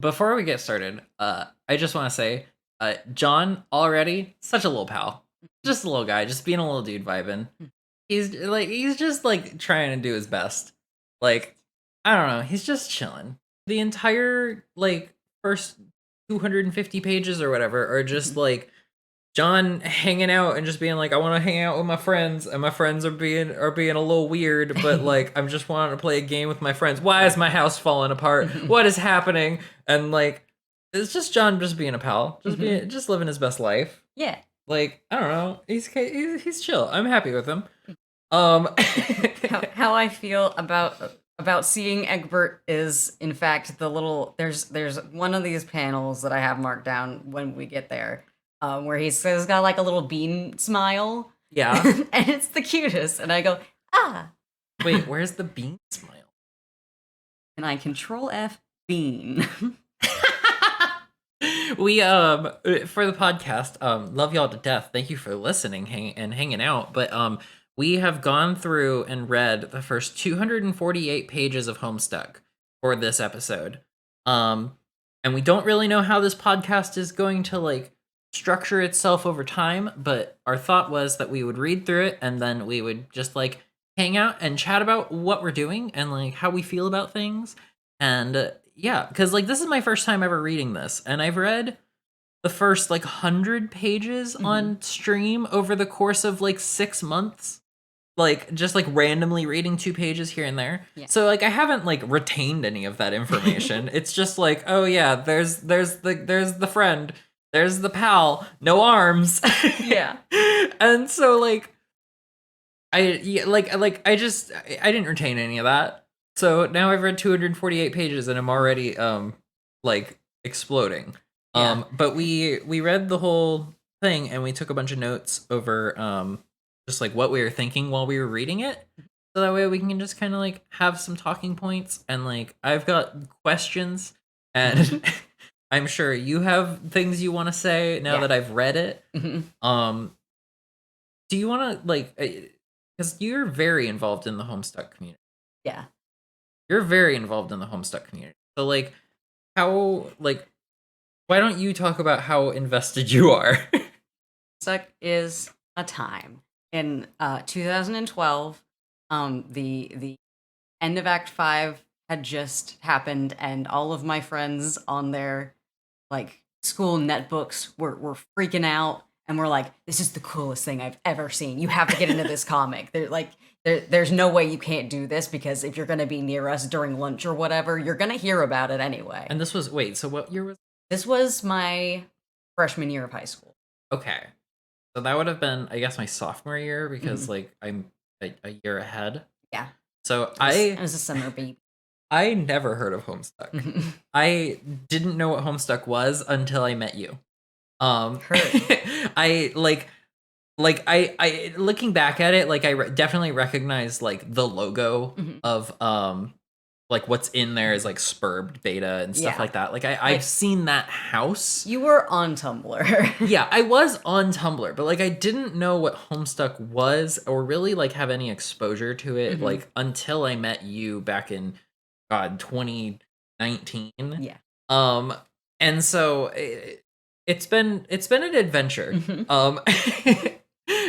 Before we get started, I just want to say, John already such a little pal, just a little guy, just being a little dude vibing. He's just like trying to do his best. Like I don't know, he's just chilling. The entire like first 250 pages or whatever are just like John hanging out and just being like, I want to hang out with my friends, and my friends are being a little weird, but like I'm just wanting to play a game with my friends. Why is my house falling apart? What is happening? And like it's just John just being a pal, just living his best life. Yeah. Like I don't know, he's chill. I'm happy with him. Um, How I feel about seeing Egbert is, in fact, there's one of these panels that I have marked down when we get there, where he's got like a little bean smile, yeah. and it's the cutest. And I go, ah, Wait, where's the bean smile? and I control F bean. We for the podcast, love y'all to death. Thank you for listening and hanging out. But we have gone through and read the first 248 pages of Homestuck for this episode. And we don't really know how this podcast is going to like structure itself over time, but our thought was that we would read through it and then we would just like hang out and chat about what we're doing and like how we feel about things. And yeah, because like this is my first time ever reading this, and I've read the first like 100 pages on stream over the course of like 6 months, like just like randomly reading 2 pages here and there. Yeah. So like I haven't like retained any of that information. It's just like, oh yeah, there's the friend, there's the pal, no arms. Yeah. And so like I didn't retain any of that. So now I've read 248 pages and I'm already like exploding. Yeah. But we read the whole thing and we took a bunch of notes over just like what we were thinking while we were reading it. So that way we can just kind of like have some talking points, and like I've got questions and I'm sure you have things you want to say now that I've read it. Do you want to like because you're very involved in the Homestuck community. Yeah. You're very involved in the Homestuck community. So like how like why don't you talk about how invested you are? Homestuck is a time. In 2012, the end of Act 5 had just happened, and all of my friends on their like school netbooks were freaking out and were like, this is the coolest thing I've ever seen. You have to get into this comic. There's no way you can't do this, because if you're going to be near us during lunch or whatever, you're going to hear about it anyway. And this was, wait, so what year was this? Was my freshman year of high school. Okay. So that would have been, I guess, my sophomore year, because like I'm a year ahead. Yeah. So I was a summer baby. I never heard of Homestuck. I didn't know what Homestuck was until I met you. I I looking back at it, like I definitely recognize like the logo of like what's in there is like Spurbed Beta and stuff like that. Like I've seen that house. You were on Tumblr. Yeah, I was on Tumblr, but like I didn't know what Homestuck was or really like have any exposure to it like until I met you back in 2019. Yeah. And so it's been an adventure.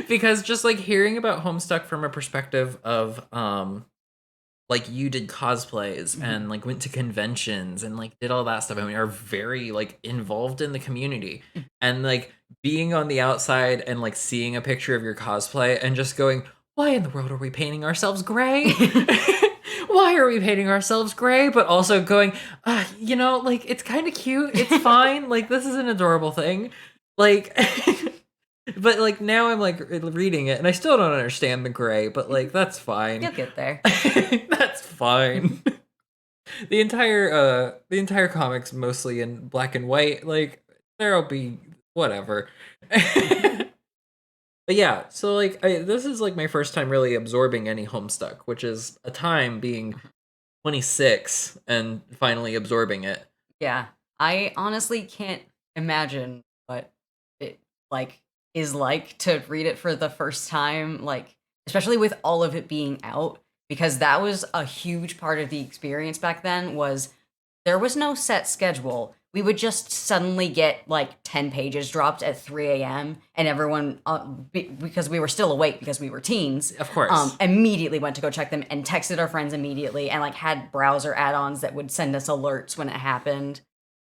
Because just like hearing about Homestuck from a perspective of like you did cosplays and like went to conventions and like did all that stuff. I mean, are very like involved in the community, and like being on the outside and like seeing a picture of your cosplay and just going, why in the world are we painting ourselves gray? Why are we painting ourselves gray? But also going, you know, like it's kind of cute. It's fine. Like this is an adorable thing. Like, but like now I'm like reading it and I still don't understand the gray, but like that's fine. You'll get there. That's fine. The entire comic's mostly in black and white. Like there'll be whatever. But yeah, so like this is like my first time really absorbing any Homestuck, which is a time being 26 and finally absorbing it. Yeah, I honestly can't imagine what it like is like to read it for the first time, like especially with all of it being out, because that was a huge part of the experience back then, was there was no set schedule. We would just suddenly get like 10 pages dropped at 3 a.m. and everyone, because we were still awake because we were teens, Of course. immediately went to go check them and texted our friends immediately and like had browser add-ons that would send us alerts when it happened.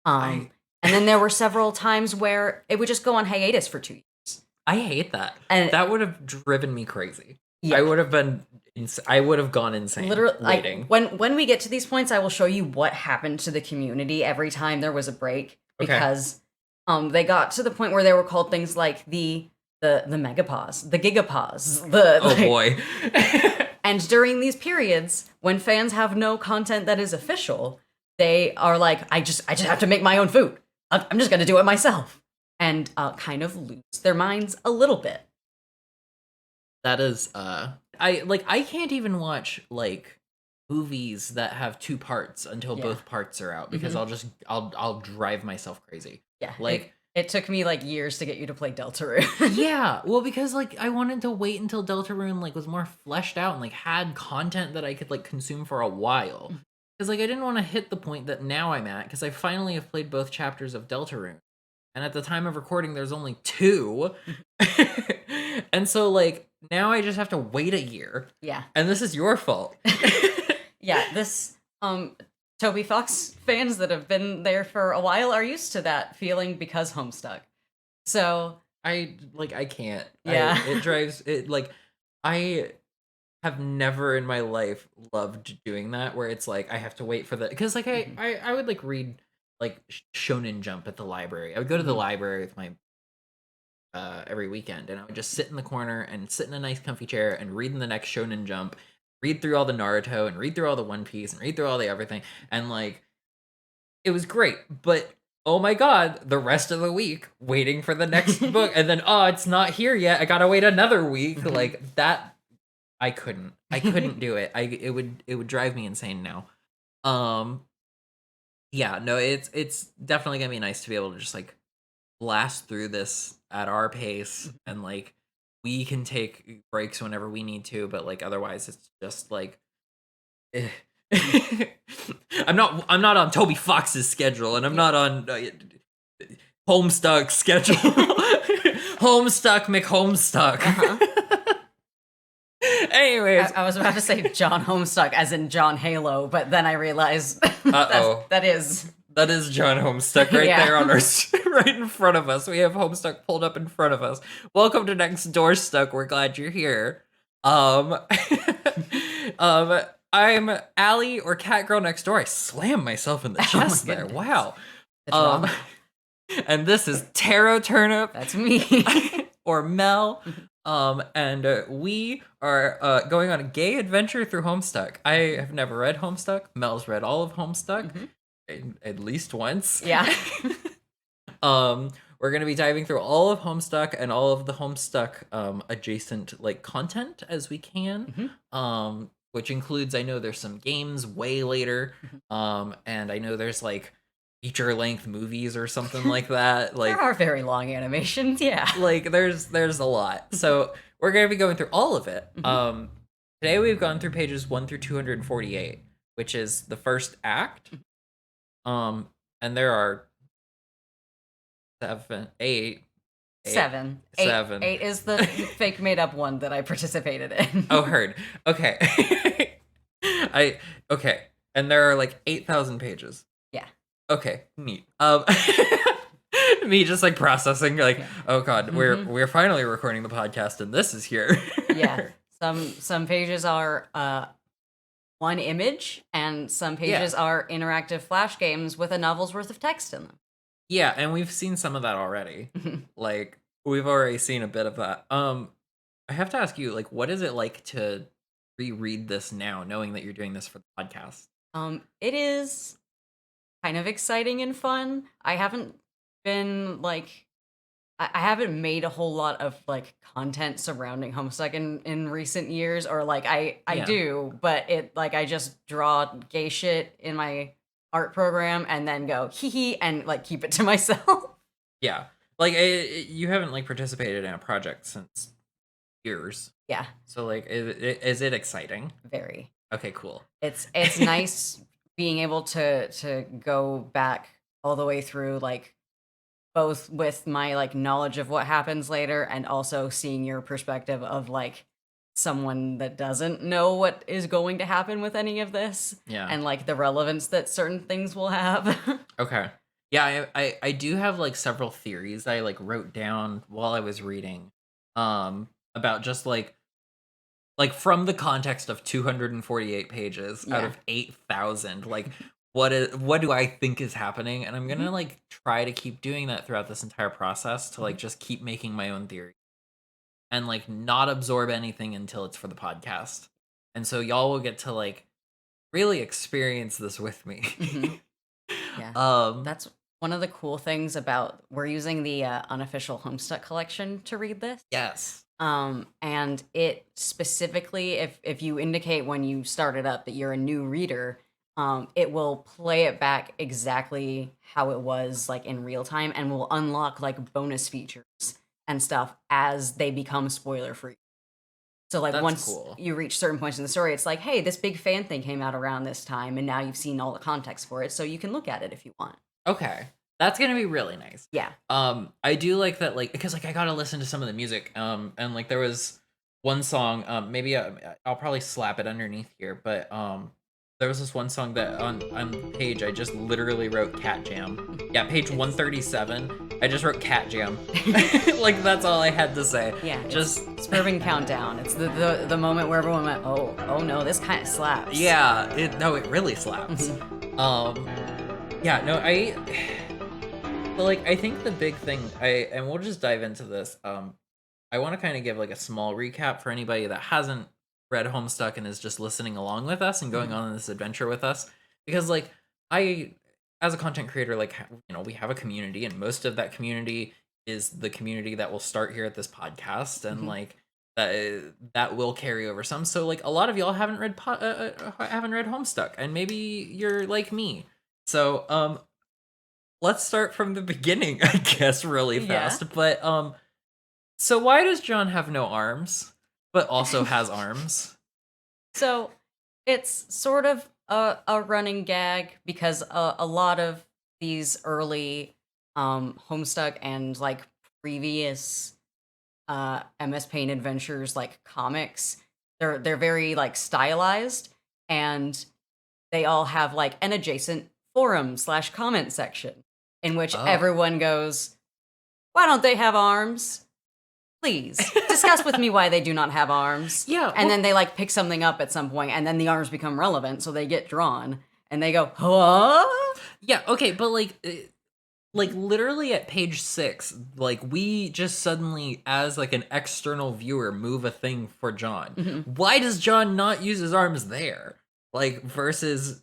I And then there were several times where it would just go on hiatus for 2 years. I hate that. And That would have driven me crazy. yeah, I would have been I would have gone insane literally, like waiting. when we get to these points, I will show you what happened to the community every time there was a break Okay. because they got to the point where they were called things like the megapause, the gigapause, Oh boy. and during these periods when fans have no content that is official, they are like, I just have to make my own food. I'm just gonna do it myself, and kind of lose their minds a little bit. That is I can't even watch like movies that have two parts until Yeah. both parts are out because I'll drive myself crazy. Yeah, Like it took me like years to get you to play Deltarune. yeah, well because like I wanted to wait until Deltarune like was more fleshed out and like had content that I could like consume for a while. Cuz like I didn't want to hit the point that now I'm at cuz I finally have played both chapters of Deltarune. And at the time of recording there's only 2. And so like now I just have to wait a year. Yeah. And this is your fault. Yeah, this Toby Fox fans that have been there for a while are used to that feeling because Homestuck. So I can't. Yeah. It drives it like I have never in my life loved doing that where it's like I have to wait for the because like I would like read like Shonen Jump at the library. I would go to the library with my every weekend and I would just sit in the corner and sit in a nice comfy chair and read in the next Shonen Jump, read through all the Naruto and read through all the One Piece and read through all the everything and like it was great, but oh my god, the rest of the week waiting for the next book and then oh it's not here yet, I gotta wait another week. Like that I couldn't do it. It would drive me insane now. Yeah, no, it's definitely gonna be nice to be able to just like blast through this at our pace and like we can take breaks whenever we need to, but like otherwise it's just like eh. I'm not on Toby Fox's schedule and I'm not on Homestuck's schedule. Homestuck McHomestuck. Anyways, I was about to say John Homestuck as in John Halo, but then I realized that is John Homestuck right Yeah. there on our right in front of us. We have Homestuck pulled up in front of us. Welcome to Nextdoorstuck. We're glad you're here. I'm Allie or Catgirl Next Door. I slammed myself in the chest there. goodness. Wow. That's wrong. And this is Taro Turnip That's me. or Mel. And we are going on a gay adventure through Homestuck. I have never read Homestuck. Mel's read all of Homestuck at least once. Yeah. We're gonna be diving through all of Homestuck and all of the Homestuck adjacent like content as we can. Which includes I know there's some games way later. And I know there's like feature length movies or something like that. Like There are very long animations, yeah. like there's a lot. So we're gonna be going through all of it. Today we've gone through pages 1 through 248, which is the first act. And there are 7. Eight. 8 is the fake made up one that I participated in. Oh, heard. Okay. Okay. And there are like 8,000 pages. Yeah. Okay, neat. Me just like processing like, oh god, we're finally recording the podcast and this is here. Yeah. Some pages are one image and some pages are interactive flash games with a novel's worth of text in them. Yeah, and we've seen some of that already. Like we've already seen a bit of that. I have to ask you, like, what is it like to reread this now, knowing that you're doing this for the podcast? It is kind of exciting and fun. I haven't been like I haven't made a whole lot of like content surrounding Homestuck in recent years, or like I do, but it like I just draw gay shit in my art program and then go hee hee and like keep it to myself. Yeah, like you haven't like participated in a project since years. Yeah. So like, is it exciting? Very. Okay, cool. It's nice being able to go back all the way through, like, both with my, like, knowledge of what happens later and also seeing your perspective of, like, someone that doesn't know what is going to happen with any of this Yeah. and, like, the relevance that certain things will have. Okay. Yeah, I do have like several theories I like wrote down while I was reading about just like from the context of 248 pages out Yeah. of 8,000, like what do I think is happening? And I'm going Mhm, to like try to keep doing that throughout this entire process to mhm. like just keep making my own theory and like not absorb anything until it's for the podcast. And so y'all will get to like really experience this with me. Mhm. Yeah. um That's one of the cool things about we're using the, unofficial Homestuck collection to read this. yes. And it specifically, if you indicate when you start it up that you're a new reader, it will play it back exactly how it was like in real time and will unlock like bonus features and stuff as they become spoiler free. So like That's once cool. you reach certain points in the story, it's like, hey, this big fan thing came out around this time, and now you've seen all the context for it, so you can look at it if you want. Okay. That's gonna be really nice. Yeah. I do like that, like, because like I gotta listen to some of the music. And like there was one song, maybe I'll probably slap it underneath here, but there was this one song that on the page I just literally wrote Cat Jam. Yeah, page It's 137. I just wrote Cat Jam. Like that's all I had to say. yeah, it's Just Spurving Countdown. It's the moment where everyone went, oh no, this kind of slaps. yeah, it really slaps. Mhm. Um, yeah, no, but like I think the big thing and we'll just dive into this. I want to kind of give like a small recap for anybody that hasn't read Homestuck and is just listening along with us and going Mhm. on this adventure with us because like I as a content creator like we have a community and most of that community is the community that will start here at this podcast and Mhm. like that will carry over some, so like a lot of y'all haven't read Homestuck and maybe you're like me, so let's start from the beginning, I guess, really Yeah. fast. But so why does John have no arms, but also has arms? So it's sort of a running gag because a lot of these early Homestuck and like previous MS Paint adventures like comics, they're very like stylized and they all have like an adjacent forum slash comment section in which Oh. everyone goes, why don't they have arms? Please discuss with me why they do not have arms. Yeah, And well, then they like pick something up at some point, and then the arms become relevant, so they get drawn, and they go, "Huh?" yeah, okay, but like literally at page 6, like we just suddenly as like an external viewer move a thing for John. Mhm. Why does John not use his arms there? Like versus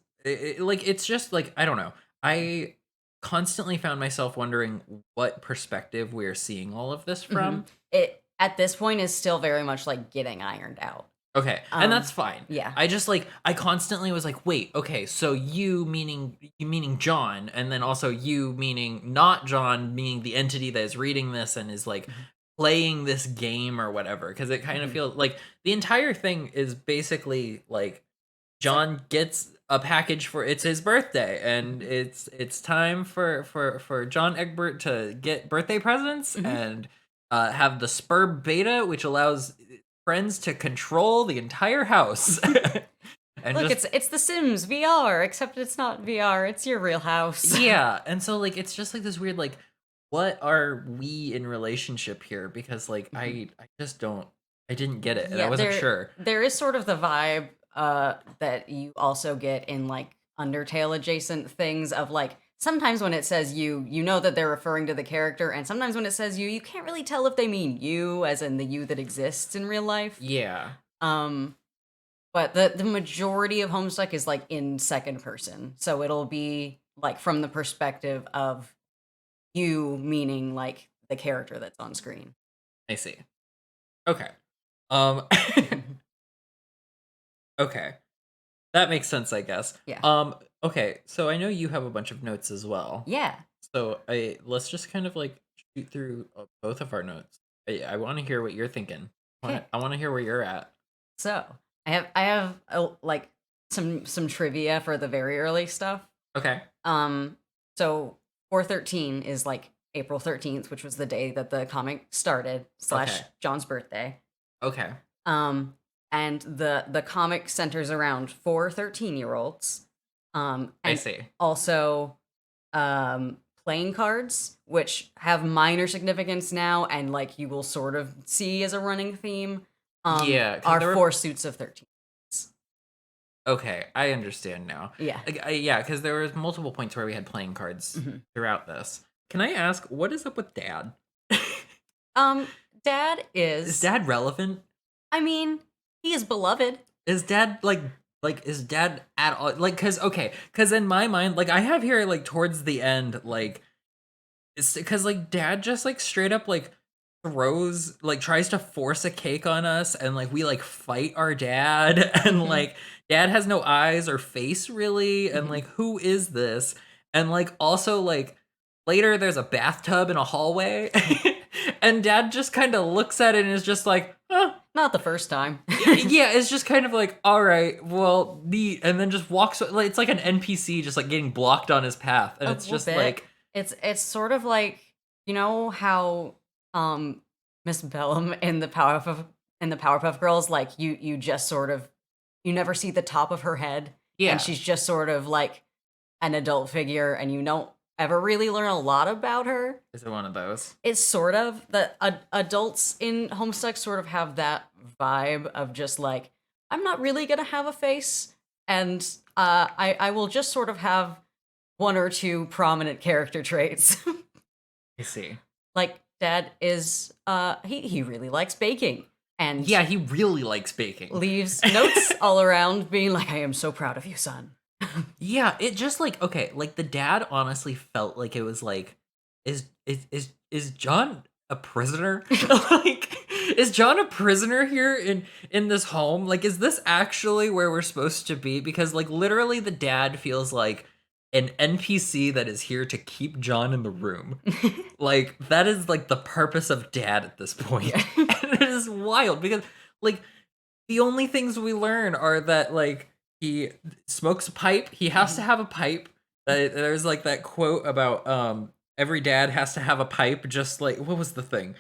like it's just like I don't know. I constantly found myself wondering what perspective we're seeing all of this Mhm. from. It at this point is still very much like getting ironed out. Okay, and that's Um, fine. yeah. I just like I constantly was like, "Wait, okay, so you meaning John, and then also you meaning not John, meaning the entity that is reading this and is like Mhm. playing this game or whatever." Because it kind of Mhm. feels like the entire thing is basically like It's like John gets a package for it's his birthday, and mhm. it's time for John Egbert to get birthday presents Mhm. and have the Spur Beta, which allows friends to control the entire house. And Look, just it's The Sims VR, except it's not VR, it's your real house. yeah, and so like it's just like this weird like what are we in relationship here, because like Mhm. I just don't, I didn't get it and I Yeah, wasn't there sure. there is sort of the vibe that you also get in like Undertale adjacent things of like sometimes when it says you know that they're referring to the character, and sometimes when it says you can't really tell if they mean you as in the you that exists in real life. Yeah, Um but the majority of Homestuck is like in second person. So it'll be like from the perspective of you meaning like the character that's on screen. I see. Okay. um Mhm. okay. That makes sense, I guess. Yeah. Okay, so I know you have a bunch of notes as well. Yeah. So I let's just kind of like shoot through both of our notes. I want to hear what you're thinking. Okay. I want to hear where you're at. So I have like some trivia for the very early stuff. Okay. So 413 is like April 13th, which was the day that the comic started, Okay. / John's birthday. Okay. And the comic centers around 4 13-year-olds. I And see. also playing cards, which have minor significance now, and like you will sort of see as a running theme. Yeah, 'cause Are there were 4 suits of 13. okay, I understand now. Yeah. Like, yeah, because there was multiple points where we had playing cards Mhm. throughout this. Can I ask, what is up with Dad? Dad Is is, Dad relevant? I mean, he is beloved. Is Dad like is Dad at all like because in my mind like I have here like towards the end like it's because like Dad just like straight up like throws like tries to force a cake on us and like we like fight our dad and Mhm, like dad has no eyes or face really and mhm. like who is this and like also like later there's a bathtub in a hallway and dad just kind of looks at it and is just like huh. Not the first time. Yeah, it's just kind of like, all right, well, neat, and then just walks. Like it's like an NPC just like getting blocked on his path, and A it's little just bit. like, It's sort of like, you know how Miss Bellum in the Powerpuff Girls, like you just sort of, you never see the top of her head, and yeah, she's just sort of like an adult figure, and you don't ever really learn a lot about her. is it one of those? It's sort of the adults in Homestuck sort of have that vibe of just like, I'm not really gonna have a face, and I will just sort of have one or two prominent character traits. I see. Like Dad is he really likes baking and Yeah, he really likes baking. leaves notes all around being like, I am so proud of you, son. Yeah, it just like okay, like the dad honestly felt like it was like, is John a prisoner? Like, is John a prisoner here in this home? Like, is this actually where we're supposed to be? Because like literally, the dad feels like an NPC that is here to keep John in the room. Like that is like the purpose of dad at this point. Yeah. And it is wild because like the only things we learn are that like he smokes a pipe. He has to have a pipe. There's like that quote about every dad has to have a pipe. Just like what was the thing?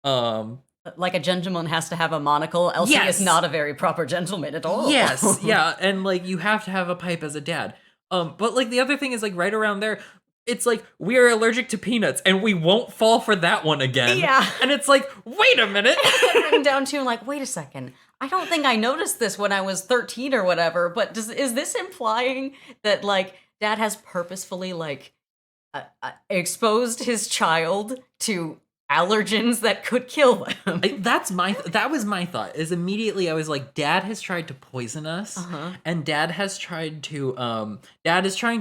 Um Like a gentleman has to have a monocle, else he is yes, not a very proper gentleman at all. yes, yeah, and like you have to have a pipe as a dad. But like the other thing is like right around there. It's like we are allergic to peanuts and we won't fall for that one again. Yeah. And it's like, wait a minute. Written down too, like, wait a second. I don't think I noticed this when I was 13 or whatever, but is this implying that like dad has purposefully like exposed his child to allergens that could kill them? That was my thought. Is immediately I was like, Dad has tried to poison us, Uh-huh. and Dad is trying to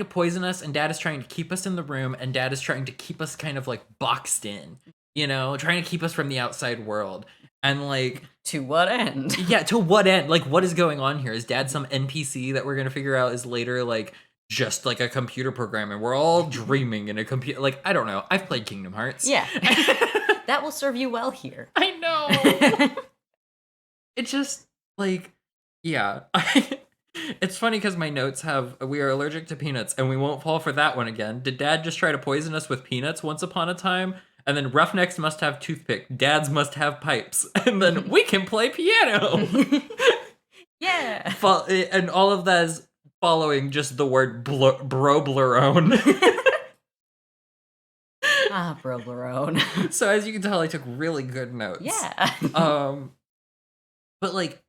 poison us, and Dad is trying to keep us in the room, and Dad is trying to keep us kind of like boxed in, trying to keep us from the outside world, and like. To what end? Yeah, to what end? Like, what is going on here? Is Dad some NPC that we're gonna figure out is later like just like a computer program, and we're all dreaming in a computer? Like, I don't know. I've played Kingdom Hearts. Yeah. That will serve you well here. I know. It just like, yeah. It's funny because my notes have we are allergic to peanuts and we won't fall for that one again. Did Dad just try to poison us with peanuts once upon a time? And then Roughnecks must have toothpick. Dads must have pipes. And then we can play piano. Yeah. And all of that is following just the word broblerone. Ah, Broblerone. So as you can tell, I took really good notes. Yeah. But like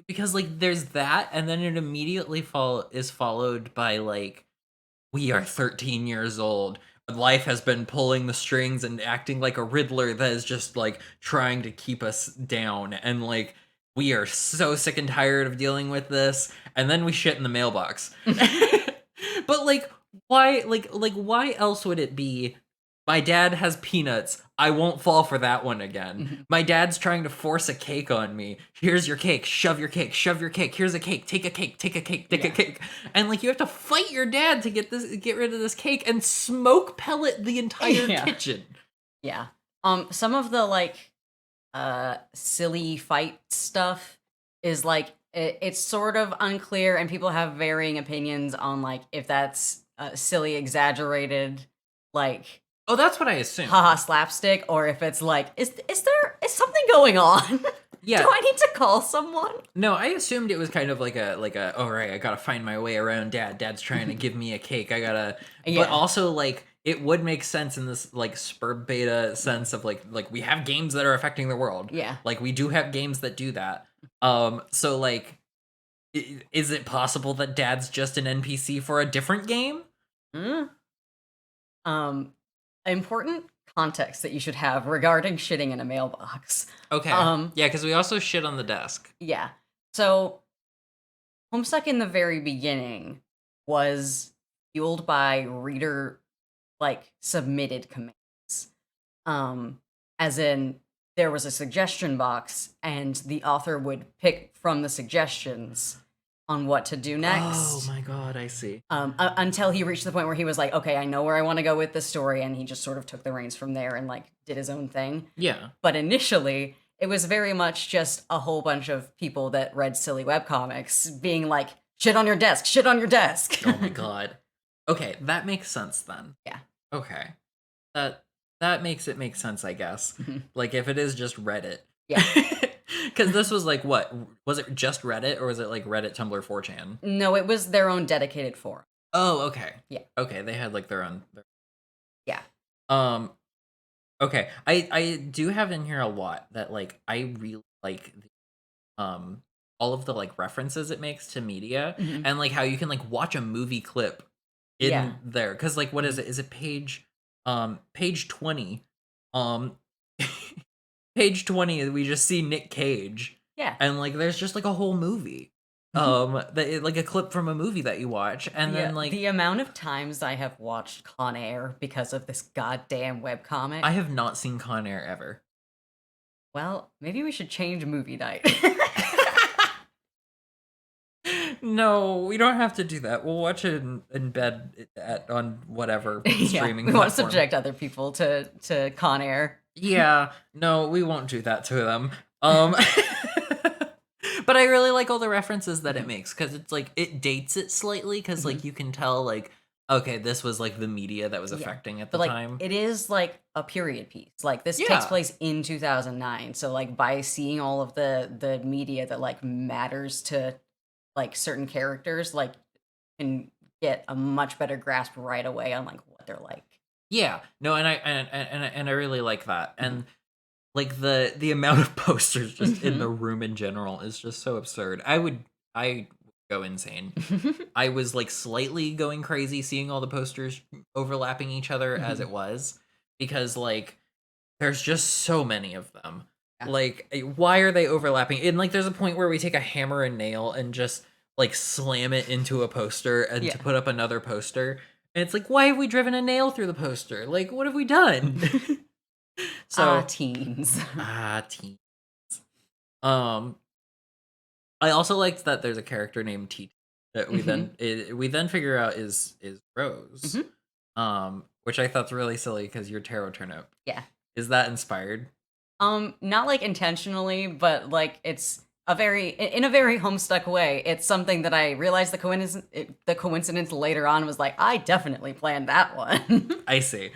because like there's that, and then it immediately is followed by like we are 13 years old. Life has been pulling the strings and acting like a Riddler that is just like trying to keep us down, and like we are so sick and tired of dealing with this. And then we shit in the mailbox. But like why why else would it be? My dad has peanuts. I won't fall for that one again. My dad's trying to force a cake on me. Here's your cake. Shove your cake. Shove your cake. Here's a cake. Take a cake. Take a cake. Take a cake. And like you have to fight your dad to get rid of this cake and smoke pellet the entire kitchen. Yeah. Some of the like silly fight stuff is like it's sort of unclear, and people have varying opinions on like if that's silly, exaggerated, like Oh, that's what I assumed. haha slapstick, or if it's like is something going on? Do Yeah. I need to call someone? No, I assumed it was kind of like a oh right, I gotta find my way around dad. Dad's trying to give me a cake. I gotta but Yeah. also like it would make sense in this like spur beta sense of like we have games that are affecting the world. Yeah. Like we do have games that do that. So like is it possible that dad's just an NPC for a different game? Mm. Um, important context that you should have regarding shitting in a mailbox. Okay. Yeah, because we also shit on the desk. Yeah. So Homestuck in the very beginning was fueled by reader like submitted commands. As in there was a suggestion box and the author would pick from the suggestions on what to do Oh next. my god, I see. Until he reached the point where he was like, okay, I know where I want to go with this story, and he just sort of took the reins from there and like did his own thing. Yeah. But initially, it was very much just a whole bunch of people that read silly webcomics being like, shit on your desk, shit on your desk. Oh my god. Okay, that makes sense then. Yeah. Okay. That makes it make sense, I guess. Mhm. Like if it is just Reddit. Yeah. Cuz this was like what? Was it just Reddit or was it like Reddit, Tumblr, 4chan? No, it was their own dedicated forum. Oh, okay. Yeah. Okay, they had like their own Yeah. um okay. I do have in here a lot that like I really like all of the like references it makes to media Mhm. and like how you can like watch a movie clip in Yeah. there cuz like what is it? Is it page 20? Um page 20 we just see Nick Cage Yeah. and like there's just like a whole movie. Like a clip from a movie that you watch and then like the amount of times I have watched Con Air because of this goddamn webcomic. I have not seen Con Air ever. Well, maybe we should change movie night. No, we don't have to do that. We'll watch it in bed on whatever Yeah, streaming we won't platform. subject other people to Con Air. Yeah, no, we won't do that to them. But I really like all the references that it makes because it's like it dates it slightly because like you can tell like okay, this was like the media that was Yeah. affecting at the But like time. it is like a period piece. Like this Yeah. takes place in 2009. So like by seeing all of the media that like matters to like certain characters, like can get a much better grasp right away on like what they're like. Yeah, no, and I really like that, and like the amount of posters just in the room in general is just so absurd. I go insane. I was like slightly going crazy seeing all the posters overlapping each other as it was because like there's just so many of them. Yeah. Like why are they overlapping? And like there's a point where we take a hammer and nail and just like slam it into a poster and Yeah. to put up another poster. And it's like why have we driven a nail through the poster? Like what have we done? So Teens. teens. I also liked that there's a character named T that we then figure out is Rose. Which I thought's really silly because you're Tarot Turnip. Yeah. Is that inspired? Not like intentionally, but like it's in a very Homestuck way. It's something that I realized the coincidence later on was like, I definitely planned that one. I see.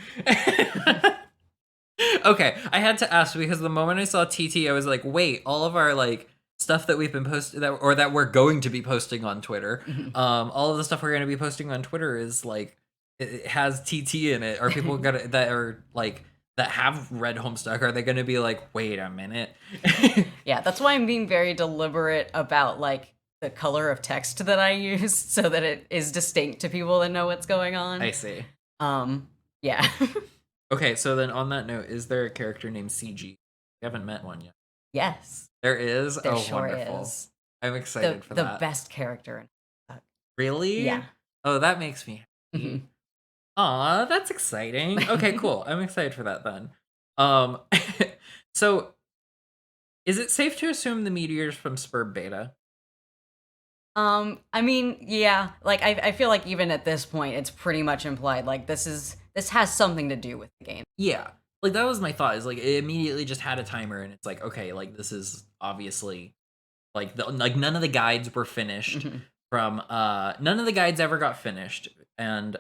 Okay, I had to ask because the moment I saw TT, I was like, wait, all of our like stuff that we've been posting that we're going to be posting on Twitter, all of the stuff we're going to be posting on Twitter is like it has TT in it. Are people gonna that are like that have read Homestuck? Are they going to be like, wait a minute? Yeah, that's why I'm being very deliberate about like the color of text that I use so that it is distinct to people that know what's going on. I see. Yeah. Okay, so then on that note, is there a character named CG? We haven't met one yet. Yes. There is? There Oh, sure wonderful. is. I'm excited for The that. best character in Homestuck. Really? Yeah. Oh, that makes me happy. Mhm. Aw, that's exciting. Okay, cool. I'm excited for that then. Um, so is it safe to assume the meteors from Spur Beta? I mean, yeah. Like I feel like even at this point it's pretty much implied like this has something to do with the game. Yeah. Like that was my thought, is like it immediately just had a timer and it's like, okay, like this is obviously like none of the guides were finished Mhm. from none of the guides ever got finished, and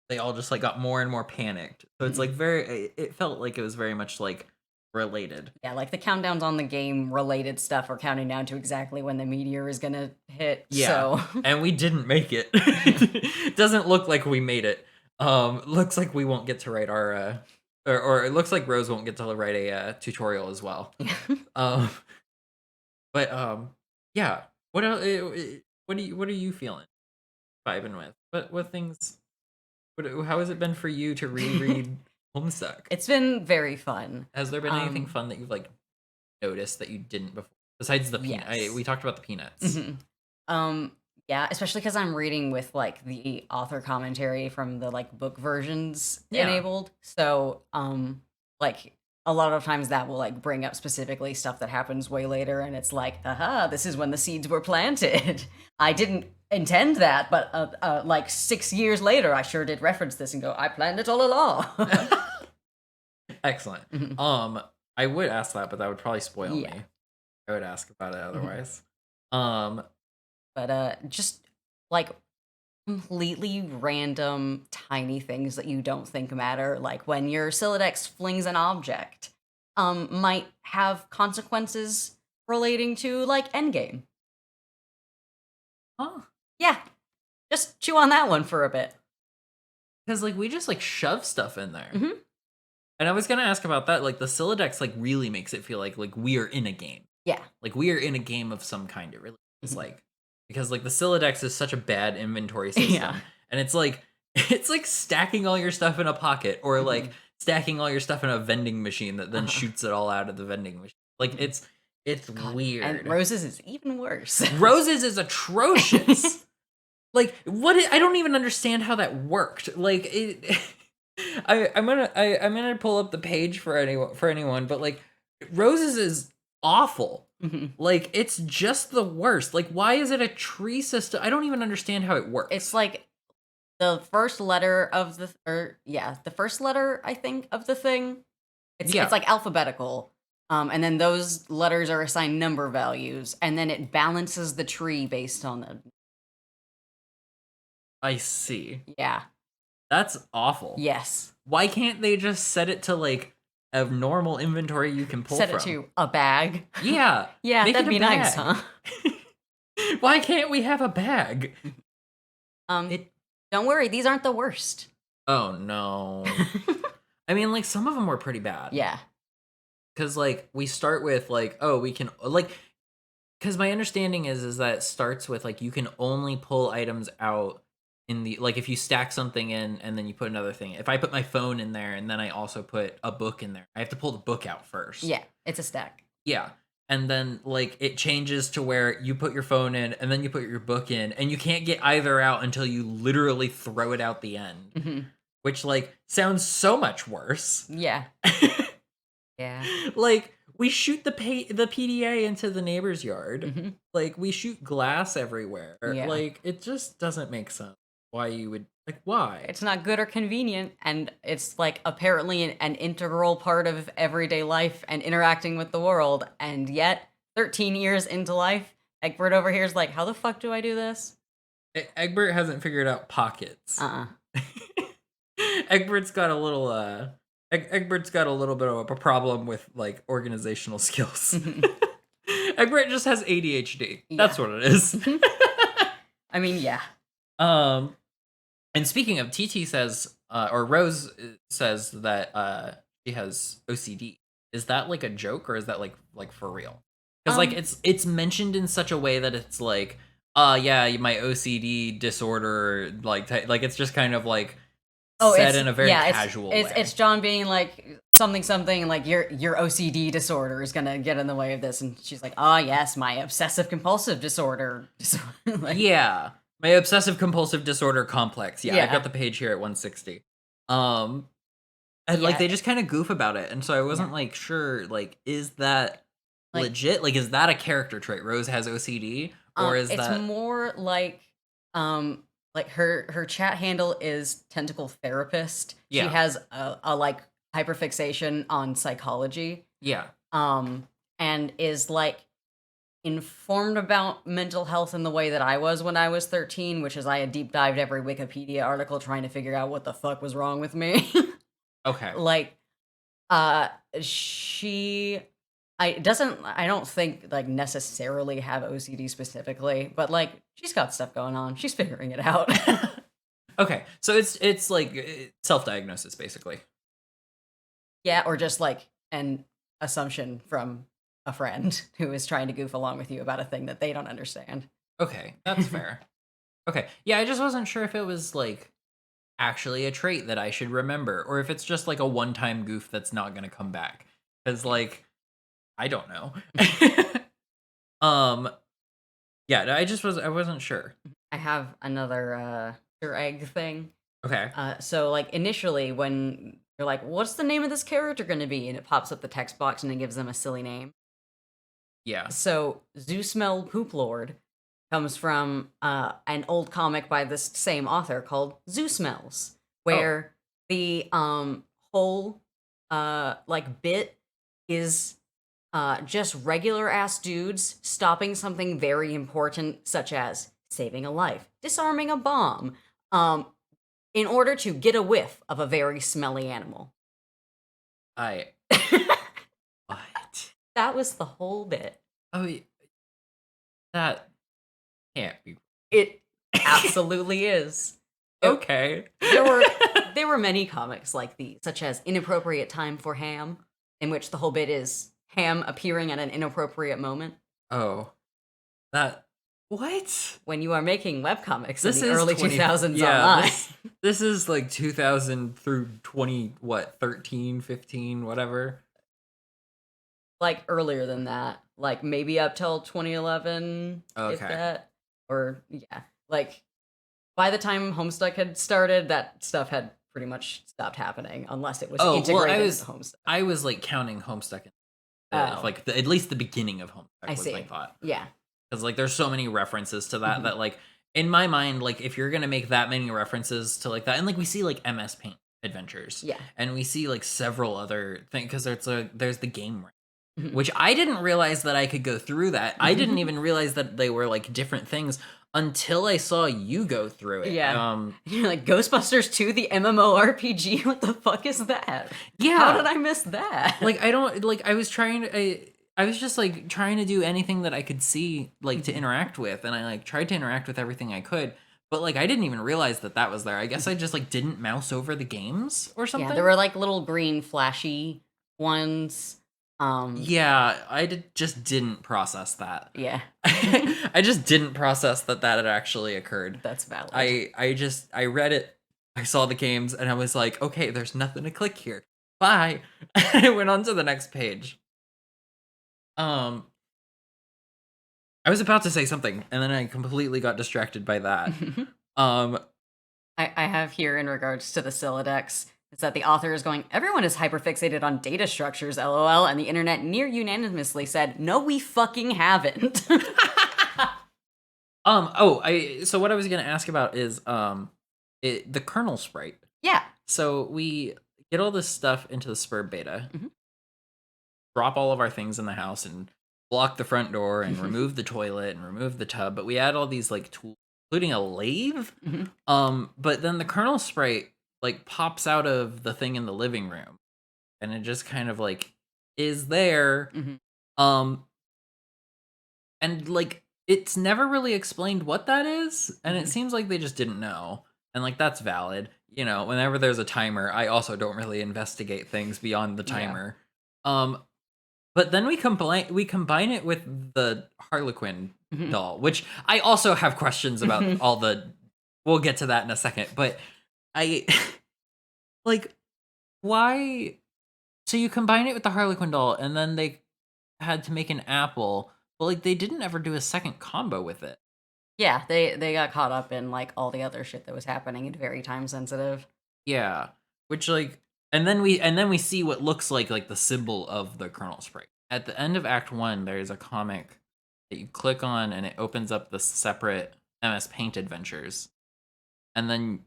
they all just like got more and more panicked. So it's Mhm. like it felt like it was very much like related. Yeah, like the countdowns on the game related stuff are counting down to exactly when the meteor is gonna hit. Yeah. So And we didn't make it. It doesn't look like we made it. Looks like we won't get to write our or it looks like Rose won't get to write a tutorial as well. Um but yeah. What else, what are you feeling? Vibing with? What things how has it been for you to reread Homestuck? it's been very fun. Has there been anything Um, fun that you've like noticed that you didn't before? Besides the peanut. We yes. talked about the peanuts. Mhm. Um, yeah, especially because I'm reading with like the author commentary from the like book versions Yeah. enabled. So, like a lot of times that will like bring up specifically stuff that happens way later, and it's like, aha, this is when the seeds were planted. I didn't intend that, but like 6 years later, I sure did reference this and go, I planned it all along. Excellent. Mhm. I would ask that, but that would probably spoil Yeah. me. I would ask about it Mhm. otherwise. Um, But just like completely random tiny things that you don't think matter, like when your Sylladex flings an object, might have consequences relating to like endgame. huh? Yeah, just chew on that one for a bit. Because like we just like shove stuff in there. Hmm. And I was gonna ask about that. Like the Sylladex like really makes it feel like we are in a game. Yeah. Like we are in a game of some kind. It really is Mhm. like because like the Sylladex is such a bad inventory Yeah. system, and it's like it's like stacking all your stuff in a pocket or like Mhm. stacking all your stuff in a vending machine that then Uh-huh. shoots it all out of the vending machine. Like Mhm. it's God, and weird. roses is even worse. Roses is atrocious. Like I don't even understand how that worked. Like it I'm gonna pull up the page for anyone, but like Roses is awful. Mhm. Like it's just the worst. Like why is it a tree system? I don't even understand how it It's works. like the first letter of the first letter I think of the thing. It's Yeah, like alphabetical, and then those letters are assigned number values, and then it balances the tree based on the I see. yeah. That's awful. Yes. Why can't they just set it to like a normal inventory you can pull Set it from? to a bag. Yeah, Yeah, make it that'd a be nice, bag. huh? Why can't we have a bag? Um, It don't worry, these aren't the worst. Oh no. I mean like some of them were pretty bad. Yeah. Cuz like we start with like oh we can like cuz my understanding is that it starts with like you can only pull items out in the like if you stack something in and then you put another thing. If I put my phone in there and then I also put a book in there, I have to pull the book out first. Yeah, it's a stack. Yeah. And then like it changes to where you put your phone in and then you put your book in and you can't get either out until you literally throw it out the end, Mhm. which like sounds so much worse. Yeah. Yeah. Like we shoot the PDA into the neighbor's yard. Mhm. Like we shoot glass everywhere. Yeah. Like it just doesn't make sense. Why you would like why? It's not good or convenient, and it's like apparently an integral part of everyday life and interacting with the world. And yet, 13 years into life, Egbert over here is like, how the fuck do I do this? Egbert hasn't figured out pockets. Uh-uh. Egbert's got a little Egbert's got a little bit of a problem with like organizational skills. Egbert just has ADHD. Yeah. That's what it is. I mean, yeah. um and speaking of TT says or Rose says that she has OCD. Is that like a joke or is that like for real? Cuz like Um, it's mentioned in such a way that it's like yeah, my OCD disorder like it's just kind of like oh, said it's in a very yeah, casual it's way. John being like something something like your OCD disorder is gonna get in the way of this, and she's like, oh yes, my obsessive compulsive disorder. Like, Yeah. My obsessive compulsive disorder complex. Yeah, I've got yeah, the page here at 160. Um and like yeah, they just kind of goof about it. And so I yeah. wasn't like sure like is that Like, legit? Like is that a character trait? Rose has OCD or is it's that more like her chat handle is tentacle therapist. She yeah. has a like hyperfixation on psychology. Yeah. Um, and is like informed about mental health in the way that I was when I was 13, which is I had deep dived every Wikipedia article trying to figure out what the fuck was wrong with me. Okay. Like, uh, she I don't think, like, necessarily have OCD specifically, but, like, she's got stuff going on. She's figuring it out. Okay. So it's like self-diagnosis basically. Yeah, or just, like, an assumption from a friend who is trying to goof along with you about a thing that they don't understand. Okay, that's fair. Okay. Yeah, I just wasn't sure if it was like actually a trait that I should remember or if it's just like a one-time goof that's not going to come back. Cuz like I don't know. um yeah, no, I wasn't sure. I have another, Easter egg thing. Okay. So, like, initially, when you're like, "What's the name of this character gonna be?" And it pops up the text box and it gives them a silly name. Yeah. So, Zeusmel Pooplord comes from, an old comic by this same author called Zeusmels, Oh, where the, whole, like, bit is, just regular ass dudes stopping something very important, such as saving a life, disarming a bomb, um, in order to get a whiff of a very smelly animal. I what? That was the whole bit. Oh, that can't be. It absolutely is. There, Okay. there were there were many comics like these, such as Inappropriate Time for Ham, in which the whole bit is Ham appearing at an inappropriate moment. Oh, that what? When you are making webcomics in This the is early 20 2000s yeah, online. this is like 2000 through 20 what, 13, 15, whatever. Like, earlier than that, like, maybe up till 2011, if Okay. that, or yeah, like, by the time Homestuck had started, that stuff had pretty much stopped happening unless it was Oh, well, integrated into Homestuck. I was like counting Homestuck Oh, like at least the beginning of I Homestuck was my see. thought. Yeah. Cuz like there's so many references to that Mhm. that like in my mind like if you're going to make that many references to like that and like we see like MS Paint adventures Yeah. and we see like several other things cuz there's the game Mhm. which I didn't realize that I could go through that. I didn't even realize that they were like different things until I saw you go through it. Yeah. You're like, Ghostbusters 2, the MMORPG? What the fuck is that? How did Yeah. I miss that? Like I don't like I was just like trying to do anything that I could see like to Mhm. interact with and I like tried to interact with everything I could, but like I didn't even realize that that was there. I guess I just like didn't mouse over the games or Yeah, there something. were like little green flashy ones. Yeah, just didn't process that. Yeah. I just didn't process that that had actually occurred. That's valid. I read it, I saw the games, and I was like, okay, there's nothing to click here. Bye. I went on to the next page. Um, I was about to say something, and then I completely got distracted by that. Um, I have here in regards to the Sylladex is that the author is going, everyone is hyperfixated on data structures, lol, and the internet near unanimously said, no, we fucking haven't. so what I was gonna ask about is the kernel sprite. Yeah. So we get all this stuff into the Spur beta, Mhm. drop all of our things in the house and block the front door and remove the toilet and remove the tub, but we add all these like tools including a lathe. Mhm. But then the kernel sprite like pops out of the thing in the living room and it just kind of like is there. Mhm. Um and like it's never really explained what that is and it Mhm. seems like they just didn't know. And like that's valid. You know, whenever there's a timer, I also don't really investigate things beyond the Yeah. timer. Um But then we combine it with the Harlequin Mhm. doll, which I also have questions about Mhm. all the we'll get to that in a second, but I like why so you combine it with the Harlequin doll and then they had to make an apple, but like they didn't ever do a second combo with it. Yeah, they got caught up in like all the other shit that was happening and very time sensitive. Yeah, which like and then we see what looks like the symbol of the kernel sprite. At the end of Act 1, there's a comic that you click on and it opens up the separate MS Paint adventures. And then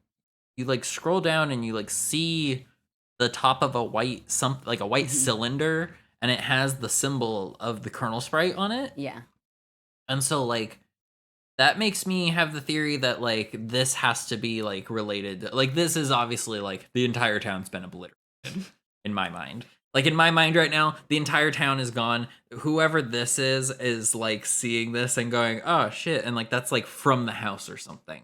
you like scroll down and you like see the top of a white like a white Mhm. cylinder and it has the symbol of the kernel sprite on it. Yeah. And so like that makes me have the theory that like this has to be like related. Like this is obviously like the entire town's been obliterated in my mind. Like in my mind right now, the entire town is gone. Whoever this is like seeing this and going, "Oh shit." And like that's like from the house or something.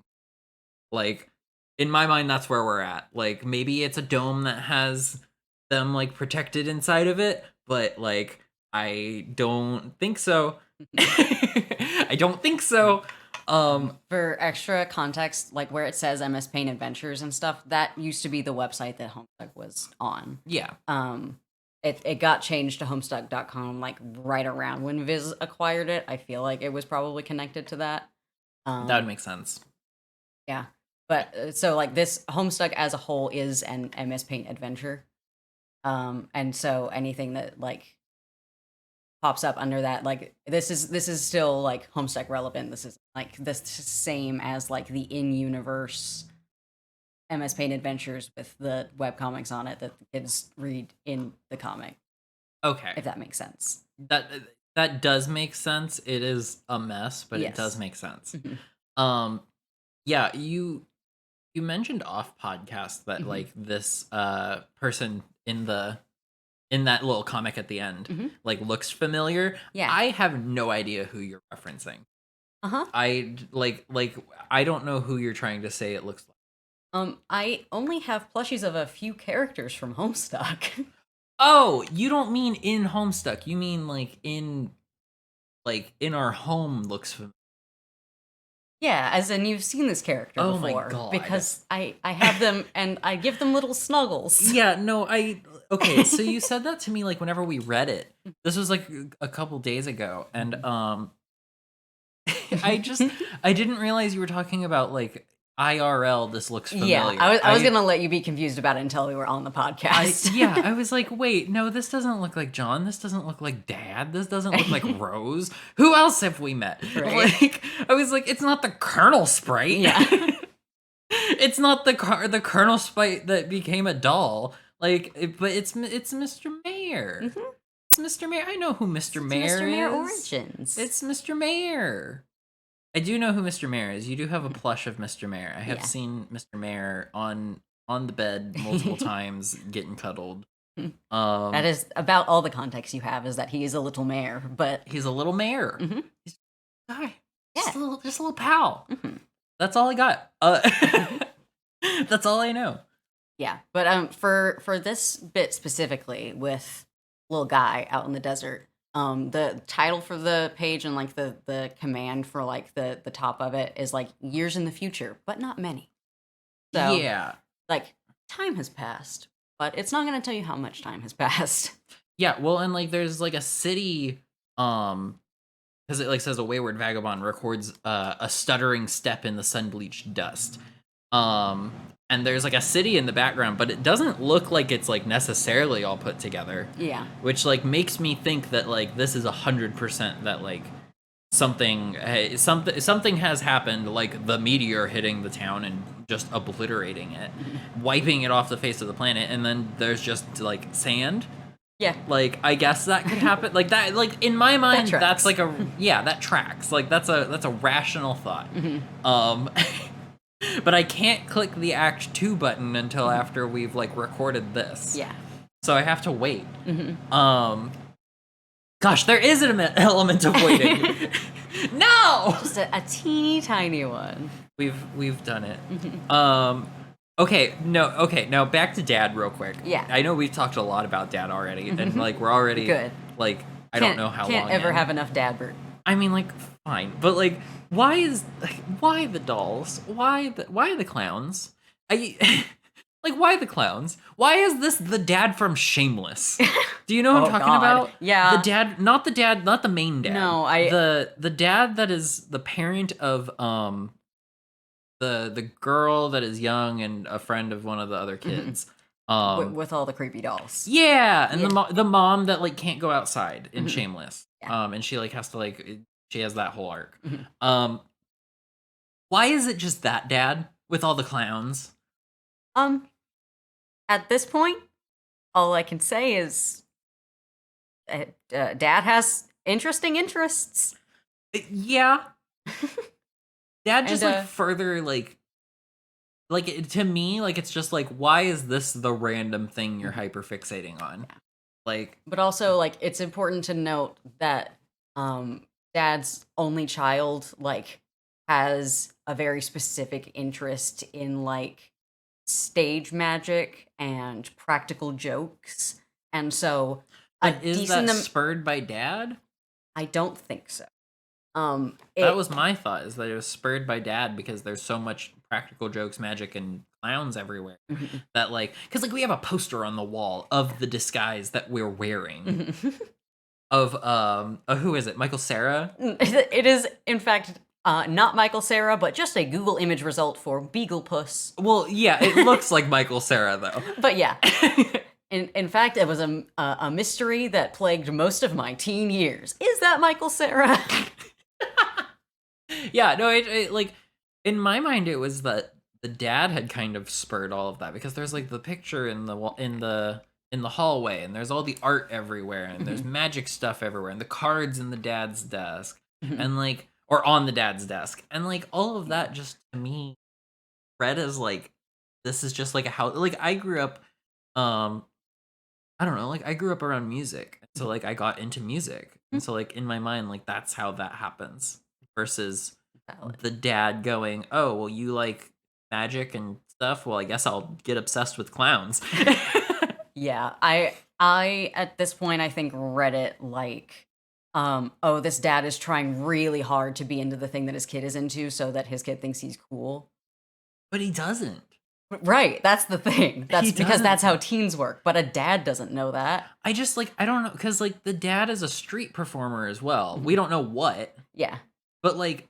Like in my mind that's where we're at. Like maybe it's a dome that has them like protected inside of it, but like I don't think so. I don't think so. For extra context, like where it says MS Paint Adventures and stuff, that used to be the website that Homestuck was on. Yeah. It got changed to Homestuck.com like right around when Viz acquired it. I feel like it was probably connected to that. That would make sense. Yeah. But so like this Homestuck as a whole is an MS Paint adventure. And so anything that like pops up under that, like this is still like Homestuck relevant. This is like the same as like the in-universe MS Paint adventures with the webcomics on it that the kids read in the comic. Okay. If that makes sense. That does make sense. It is a mess, but Yes. it does make sense. Mhm. Yeah, you mentioned off podcast that like this person in that little comic at the end like looks familiar. Yeah. I have no idea who you're referencing. Uh-huh. I like I don't know who you're trying to say it looks like. I only have plushies of a few characters from Homestuck. Oh, you don't mean in Homestuck. You mean like in our home looks familiar. Yeah, as in you've seen this character Oh my before. God. Because I have them and I give them little snuggles. Yeah, no, okay, so you said that to me like whenever we read it. This was like a couple days ago, and I didn't realize you were talking about like IRL this looks familiar. Yeah, I was gonna let you be confused about it until we were on the podcast. I was like, wait, no, this doesn't look like John. This doesn't look like Dad. This doesn't look like Rose. Who else have we met? Right. Like, I was like, it's not the Colonel Sprite. Yeah. It's not the Colonel Sprite that became a doll. Like, but it's Mr. Mayor. It's Mr. Mayor. I know who Mr. Mayor is. Mr. Mayor Origins. It's Mr. Mayor. I do know who Mr. Mayor is. You do have a plush of Mr. Mayor. I have seen Mr. Mayor on the bed multiple times getting cuddled. That is about all the context you have, is that he is a little mayor, but he's a little mayor. He's a guy. Yeah. Just a little pal. That's all I got. That's all I know. Yeah, but for this bit specifically with little guy out in the desert, the title for the page and like the command for like the top of it is like years in the future, but not many. So yeah, like time has passed, but it's not going to tell you how much time has passed. Yeah, well, and like there's like a city, because it like says a wayward vagabond records a stuttering step in the sun-bleached dust. And there's like a city in the background, but it doesn't look like it's like necessarily all put together. Yeah. Which like makes me think that like this is 100% that like something has happened, like the meteor hitting the town and just obliterating it, wiping it off the face of the planet, and then there's just like sand. Yeah. Like I guess that could happen. Like that, like in my mind, That that's like that tracks. Like that's a rational thought. But I can't click the Act 2 button until after we've like recorded this. Yeah. So I have to wait. Gosh, there is an element of waiting. No! Just a teeny tiny one. We've done it. Okay, now back to Dad real quick. Yeah. I know we've talked a lot about Dad already, and like we're already Good. Like I don't know how long. Can't ever in. have enough Dadbert. I mean, like fine, but like why the dolls? Why the clowns? Like, why the clowns? Why is this the dad from Shameless? Do you know what I'm talking about? Yeah. The dad, not the main dad. No, the dad that is the parent of the girl that is young and a friend of one of the other kids. With all the creepy dolls. Yeah, and the mom that like can't go outside in Shameless. Yeah. And she like has to like she has that whole arc. Why is it just that dad with all the clowns? At this point, all I can say is Dad has interesting interests. Yeah, dad And just like further to me, like it's just like, why is this the random thing you're hyper fixating on? yeah. Like, But also, like, it's important to note that dad's only child, like, has a very specific interest in, like, stage magic and practical jokes. And so a but is decent that spurred by dad? I don't think so. That It was my thought, is that it was spurred by dad because there's so much practical jokes, magic, and clowns everywhere Mhm. that like, because like we have a poster on the wall of the disguise that we're wearing of who is it? Michael Cera? It is, in fact, not Michael Cera, but just a Google image result for Beaglepuss. Well, yeah, it looks like Michael Cera though. But yeah, in fact, it was a mystery that plagued most of my teen years. Is that Michael Cera? Yeah, no, it like in my mind it was that the dad had kind of spurred all of that because there's like the picture in the in the hallway and there's all the art everywhere and there's magic stuff everywhere and the cards in the dad's desk and like or on the dad's desk and like all of that just to me read as like this is just like a house like I grew up um I don't know, like I grew up around music. So like I got into music. And so like in my mind, like that's how that happens. Versus Valid. the dad going, "Oh, well you like magic and stuff. Well, I guess I'll get obsessed with clowns." Yeah, I at this point I think read it like, oh, this dad is trying really hard to be into the thing that his kid is into, so that his kid thinks he's cool. But he doesn't. Right, that's the thing. He That's because doesn't. that's how teens work. But a dad doesn't know that. I just like I don't know cuz like the dad is a street performer as well. We Mhm. don't know what, Yeah. but like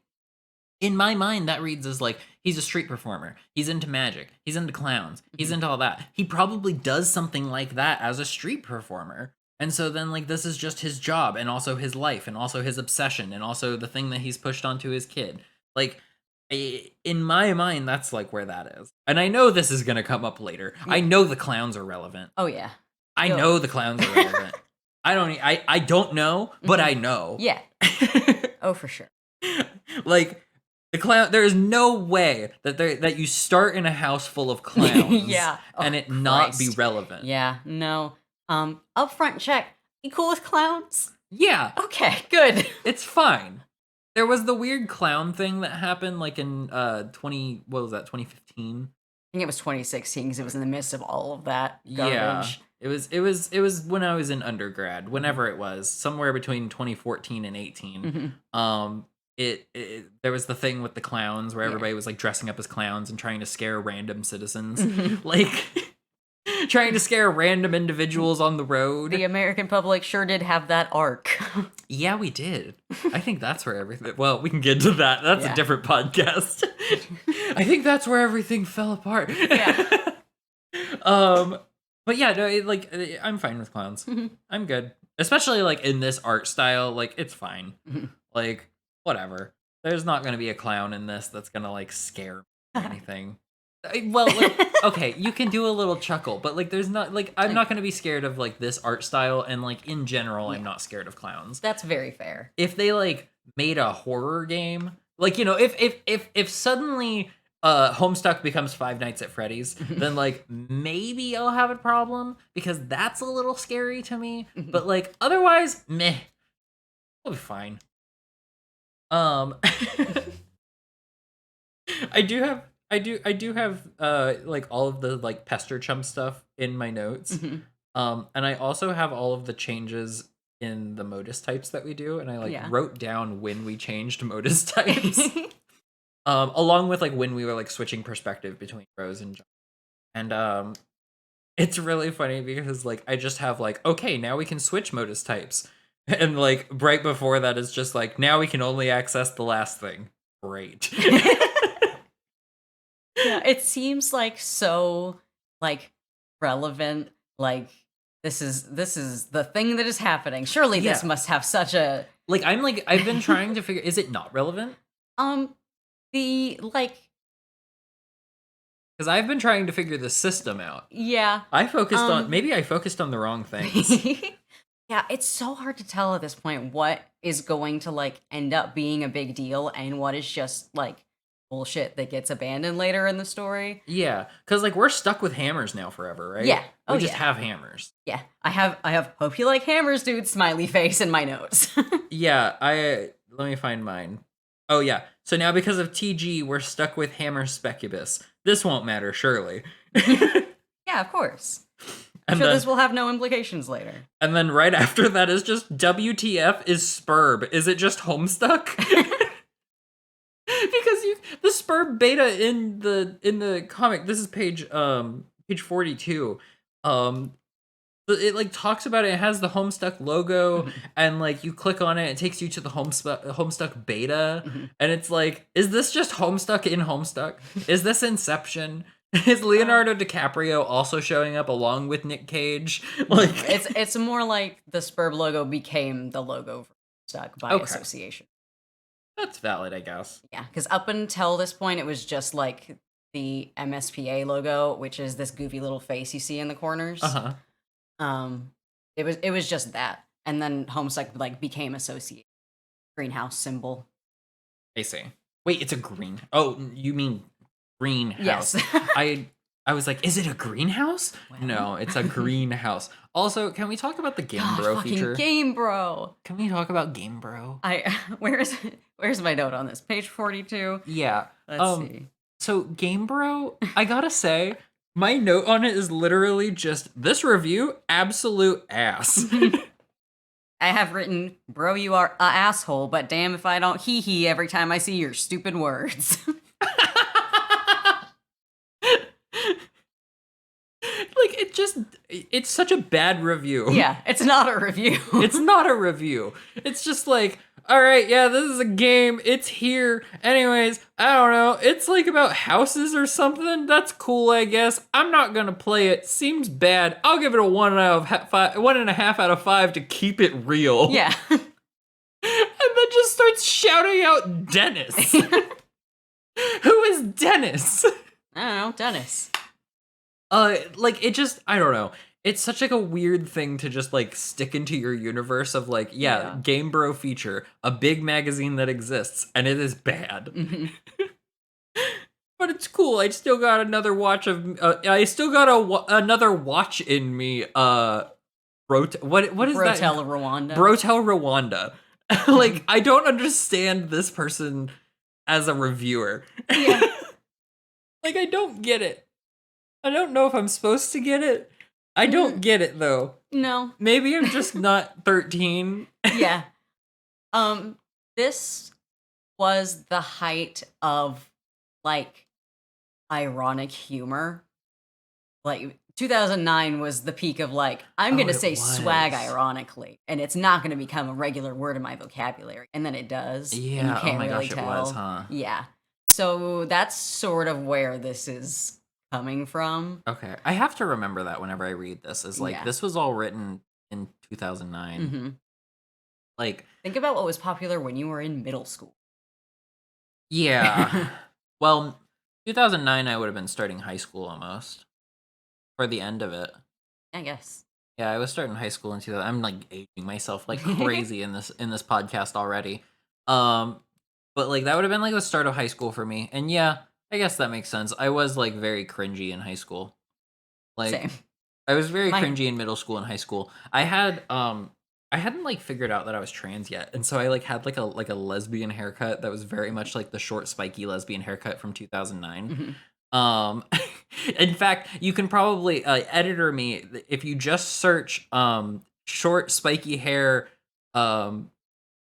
in my mind, that reads as like he's a street performer. He's into magic. He's into clowns. He's Mhm. into all that. He probably does something like that as a street performer. And so then, like, this is just his job and also his life and also his obsession and also the thing that he's pushed onto his kid. Like, in my mind, that's like where that is. And I know this is going to come up later. I Yeah. know the clowns are relevant. Oh yeah. I Yo. know the clowns are relevant. I don't know, but I know. Yeah. Oh, for sure. Like the clown there is no way that you start in a house full of clowns Yeah. and Oh, it not be Christ. relevant. Yeah. No. Upfront check. You cool with clowns? Yeah, Okay. Good. it's fine. There was the weird clown thing that happened like in 2015? I think it was 2016 because it was in the midst of all of that Yeah. garbage. It was when I was in undergrad, whenever it was, somewhere between 2014 and 18. Mhm. There was the thing with the clowns where Yeah. everybody was like dressing up as clowns and trying to scare random citizens. Mhm. Like trying to scare random individuals on the road. The American public sure did have that arc. Yeah, we did. I think that's where everything. Well, we can get to that. That's Yeah. a different podcast. I think that's where everything fell apart. Yeah. But yeah, no, I'm fine with clowns. Mhm. I'm good, especially like in this art style. Like it's fine. Mhm. Like whatever. There's not gonna be a clown in this that's gonna like scare me or anything. Well, like, okay, you can do a little chuckle, but like there's not like I'm not gonna be scared of like this art style, and like in general, I'm Yeah. not scared of clowns. That's very fair. If they like made a horror game, like if suddenly Homestuck becomes Five Nights at Freddy's, then like maybe I'll have a problem because that's a little scary to me. But like otherwise, meh, we'll be fine. I do have like all of the like Pester Chum stuff in my notes. Mhm. And I also have all of the changes in the modus types that we do, and I like Yeah. wrote down when we changed modus types. Along with like when we were like switching perspective between Rose and John. And it's really funny because like I just have like, okay, now we can switch modus types. And like right before that is just like now we can only access the last thing. Great. Yeah, it seems like so like relevant. Like this is the thing that is happening. Surely this Yeah. must have such a Like I've been trying to figure, is it not relevant? the like Because I've been trying to figure the system out. yeah. Maybe I focused on the wrong things. Yeah, it's so hard to tell at this point what is going to like end up being a big deal and what is just like bullshit that gets abandoned later in the story. Yeah, because like we're stuck with hammers now forever, Yeah. right? Oh We just yeah. have hammers. Yeah. I have hope you like hammers, dude, smiley face in my notes. Yeah, I let me find mine. Oh yeah. So now because of TG, we're stuck with hammer specubus. This won't matter, surely. Yeah, of course. I'm And sure then this will have no implications later. right after that is just WTF is Spurb. Is it just Homestuck? Because the Spurb beta in the comic, this is page 42. Um it like talks about it. It has the Homestuck logo, Mhm, and like you click on it, it takes you to the Homestuck beta, mhm. and it's like, is this just Homestuck in Homestuck? Is this Inception? Is Uh, Leonardo DiCaprio also showing up along with Nick Cage? no, Like, it's more like the Spurb logo became the logo for Stuck by okay, association. that's valid, I guess. Yeah, because up until this point, it was just like the MSPA logo, which is this goofy little face you see in the Uh corners. huh. Um, it was just that, and then Homestuck like became associated greenhouse symbol. I see. Wait, it's a green. Oh, you mean Yes. greenhouse? I I was like, is it a greenhouse? Well, No, it's a greenhouse. Also, can we talk about the Game God, Bro fucking feature? Game Bro. Can we talk about Game Bro? I where's my note on this? Page 42. Yeah. Let's see. So Game Bro, I gotta say, my note on it is literally just this review, absolute ass. I have written, bro, you are a asshole, but damn if I don't hee hee every time I see your stupid words. Like it's such a bad review. Yeah, it's not a review. It's not a review. It's just like, all right, yeah, this is a game. It's here. Anyways, I don't know. It's like about houses or something. That's cool, I guess. I'm not gonna play it. Seems bad. I'll give it a 1.5 out of 5 to keep it real. Yeah. And then just starts shouting out Dennis. Who is Dennis? I don't know, Dennis. Like it just, I don't know. It's such like a weird thing to just like stick into your universe of like, yeah, Yeah. Game Bro feature, a big magazine that exists, and it is bad. Mhm. But it's cool. I still got another watch of. I still got another watch in me. What is that? Brotel Rwanda. Brotel Rwanda. Like I don't understand this person as a reviewer. Yeah. Like I don't get it. I don't know if I'm supposed to get it. I don't get it though. No. Maybe I'm just not 13. Yeah. This was the height of like ironic humor. Like 2009 was the peak of like I'm Oh, going to it say swag was. ironically and it's not going to become a regular word in my vocabulary and then it does and you Yeah, oh can't my really gosh, it tell. was, huh? Yeah. So that's sort of where this is coming from. Okay. I have to remember that whenever I read this. Is like Yeah. this was all written in 2009. Mhm. Like, Think about what was popular when you were in middle school. yeah. Well, 2009 I would have been starting high school almost. For the end of it. I guess. Yeah, I was starting high school in 2000. I'm like aging myself like crazy in this podcast already. Um but like that would have been like the start of high school for me. And yeah, I guess that makes sense. I was like very cringy in high school. Like Same. I was very My cringy in middle school and high school. I hadn't like figured out that I was trans yet. And so I like had like a lesbian haircut that was very much like the short spiky lesbian haircut from 2009. Mhm. Um in fact, you can probably editor me if you just search short spiky hair um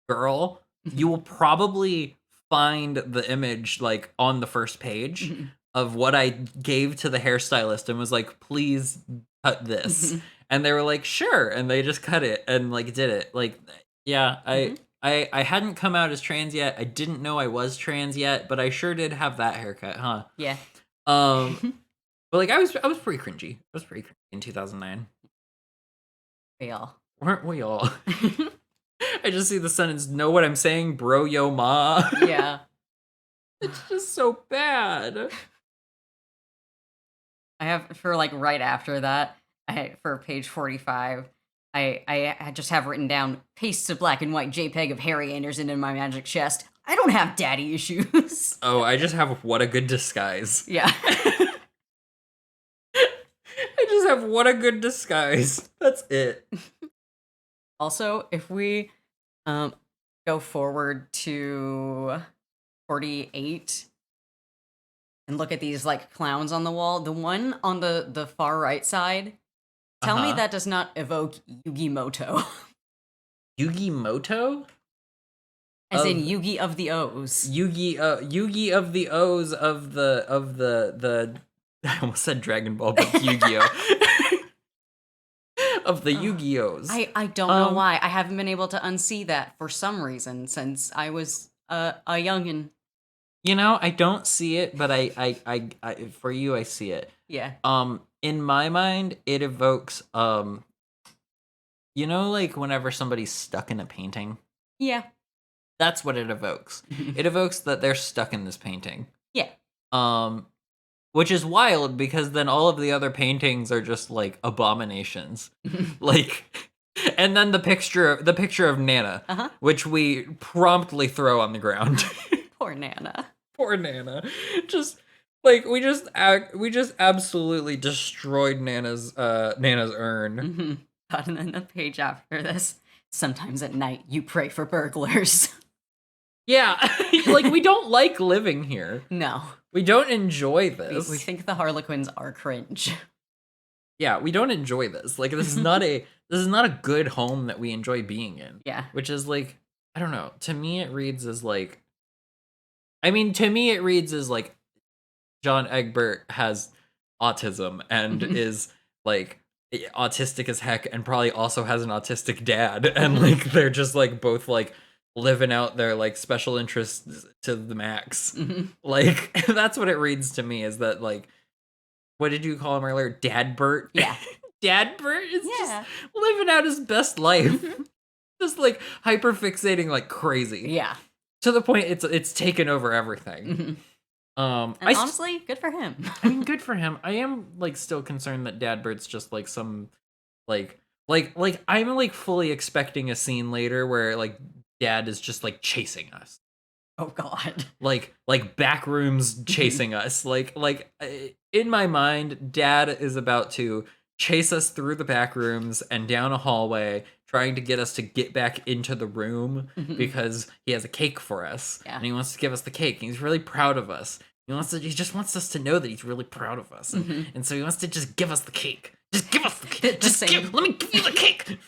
girl, you will probably find the image like on the first page Mhm. of what I gave to the hairstylist and was like, please cut this. Mhm. And they were like, sure. And they just cut it and like did it. Like, yeah, Mhm. I hadn't come out as trans yet. I didn't know I was trans yet, but I sure did have that haircut, huh? Yeah. Um, but like I was pretty cringy. I was pretty cringy in 2009. We all. Weren't we all? I just see the sentence, know what I'm saying, bro, yo, ma. Yeah. It's just so bad. I have for like right after that, for page 45, I just have written down paste to black and white JPEG of Harry Anderson in my magic chest. I don't have daddy issues. Oh, I just have what a good disguise. Yeah. I just have what a good disguise. That's it. Also, if we go forward to 48 and look at these like clowns on the wall, the one on the far right side, tell me that does not evoke Yugi Moto. Yugi Moto? As in Yugi of the O's. Yugi of the O's of the I almost said Dragon Ball, but Yu-Gi-Oh. Of the Yu-Gi-Ohs. I don't know why. I haven't been able to unsee that for some reason since I was a youngin'. You know, I don't see it, but I for you I see it. Yeah. In my mind, it evokes you know, like whenever somebody's stuck in a painting? Yeah. That's what it evokes. It evokes that they're stuck in this painting. Yeah. Which is wild because then all of the other paintings are just like abominations. Like, and then the picture of Nana, which we promptly throw on the ground. Poor Nana. Poor Nana. Just like we just absolutely destroyed Nana's urn. And then the page after this, sometimes at night you pray for burglars. Yeah, like we don't like living here. No. We don't enjoy this. We think the Harlequins are cringe. Yeah, we don't enjoy this. Like this is not a good home that we enjoy being in. Yeah. Which is like, I don't know. To me it reads as like John Egbert has autism and is like autistic as heck and probably also has an autistic dad and like they're just like both like living out their like special interests to the max. Like that's what it reads to me, is that like, what did you call him earlier? Dadbert? Yeah. Dadbert is just living out his best life. Just like hyper fixating like crazy. Yeah. To the point it's taken over everything. And honestly, good for him. I mean, good for him. I am like still concerned that Dadbert's just like some like I'm like fully expecting a scene later where like Dad is just like chasing us. Oh God. Like back rooms chasing us. Like in my mind, Dad is about to chase us through the back rooms and down a hallway, trying to get us to get back into the room because he has a cake for us. Yeah. And he wants to give us the cake. And he's really proud of us. He just wants us to know that he's really proud of us. And so he wants to just give us the cake. Just give us the cake. Let me give you the cake.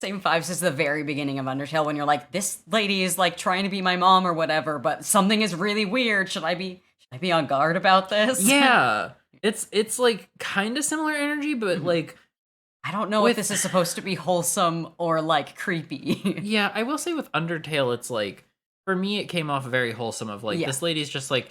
Same vibes as the very beginning of Undertale when you're like, this lady is like trying to be my mom or whatever, but something is really weird. Should I be on guard about this? Yeah. It's like kind of similar energy, but like I don't know if this is supposed to be wholesome or like creepy. Yeah, I will say with Undertale, it's like, for me, it came off very wholesome of like, this lady's just like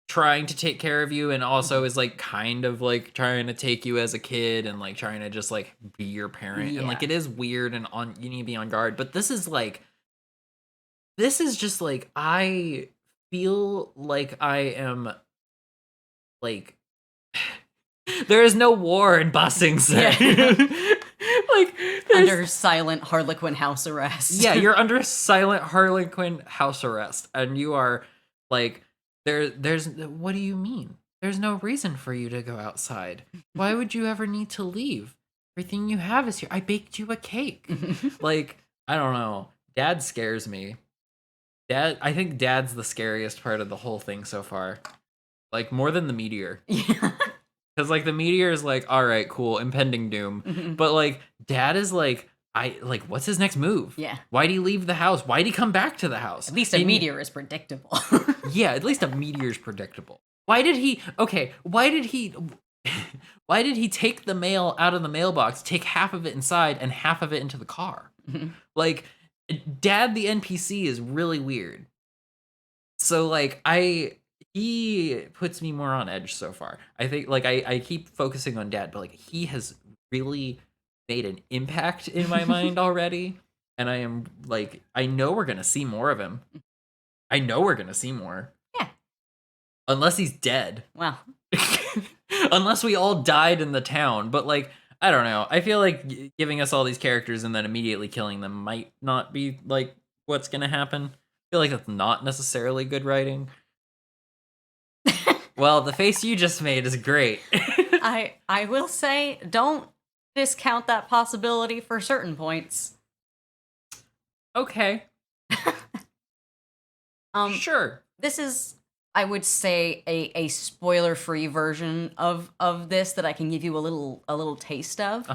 trying to take care of you and also is like kind of like trying to take you as a kid and like trying to just like be your parent. And like, it is weird and you need to be on guard. But this is just like, I feel like I am like, there is no war in Ba Sing Se. Like under silent Harlequin house arrest. Yeah, you're under silent Harlequin house arrest, and you are like, there's what do you mean? There's no reason for you to go outside. Why would you ever need to leave? Everything you have is here. I baked you a cake. Like, I don't know. Dad scares me. I think Dad's the scariest part of the whole thing so far. Like, more than the meteor. Yeah. Because, like, the meteor is like, all right, cool, impending doom. But, like, Dad is like, what's his next move? Yeah. Why'd he leave the house? Why'd he come back to the house? At least a meteor is predictable. Yeah, at least a meteor is predictable. Why did he take the mail out of the mailbox, take half of it inside and half of it into the car? Like, Dad the NPC is really weird. So, like, he puts me more on edge so far. I think, like, I keep focusing on Dad, but, like, he has really made an impact in my mind already. And I am, like, I know we're going to see more of him. I know we're going to see more. Yeah. Unless he's dead. Wow. Unless we all died in the town. But, like, I don't know. I feel like giving us all these characters and then immediately killing them might not be like what's gonna happen. I feel like that's not necessarily good writing. Well, the face you just made is great. I will say, don't discount that possibility for certain points. Okay. Sure. This is, I would say, a spoiler-free version of this that I can give you a little taste of.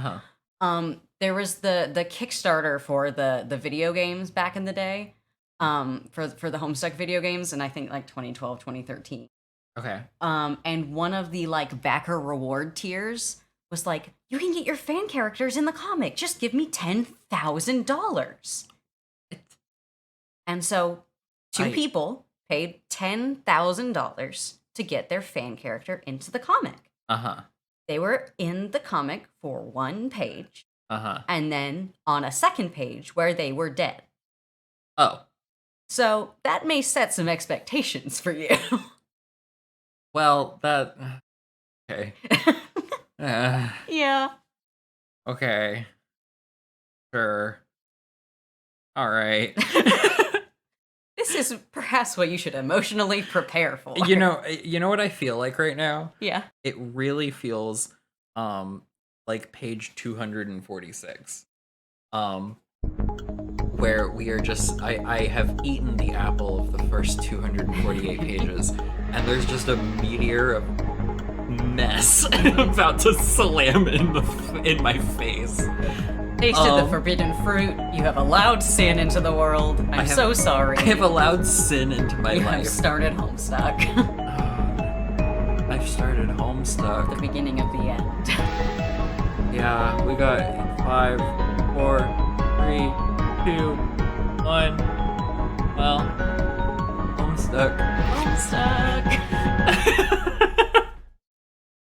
There was the Kickstarter for the video games back in the day, for the Homestuck video games, and I think like 2012, 2013. Okay. And one of the like backer reward tiers was like, you can get your fan characters in the comic. Just give me $10,000. And so two people paid $10,000 to get their fan character into the comic. They were in the comic for one page. And then on a second page where they were dead. Oh. So that may set some expectations for you. Well, that... Okay. Yeah. Okay. Sure. All right. This is perhaps what you should emotionally prepare for. You know what I feel like right now? Yeah. It really feels like page 246. Where we are just I have eaten the apple of the first 248 pages, and there's just a meteor of mess about to slam in my face. Tasted the forbidden fruit. You have allowed sin into the world. I'm so sorry. I have allowed sin into my life. You have started Homestuck. I've started Homestuck. The beginning of the end. Yeah, we got 5, 4, 3, 2, 1. Well, Homestuck. Homestuck.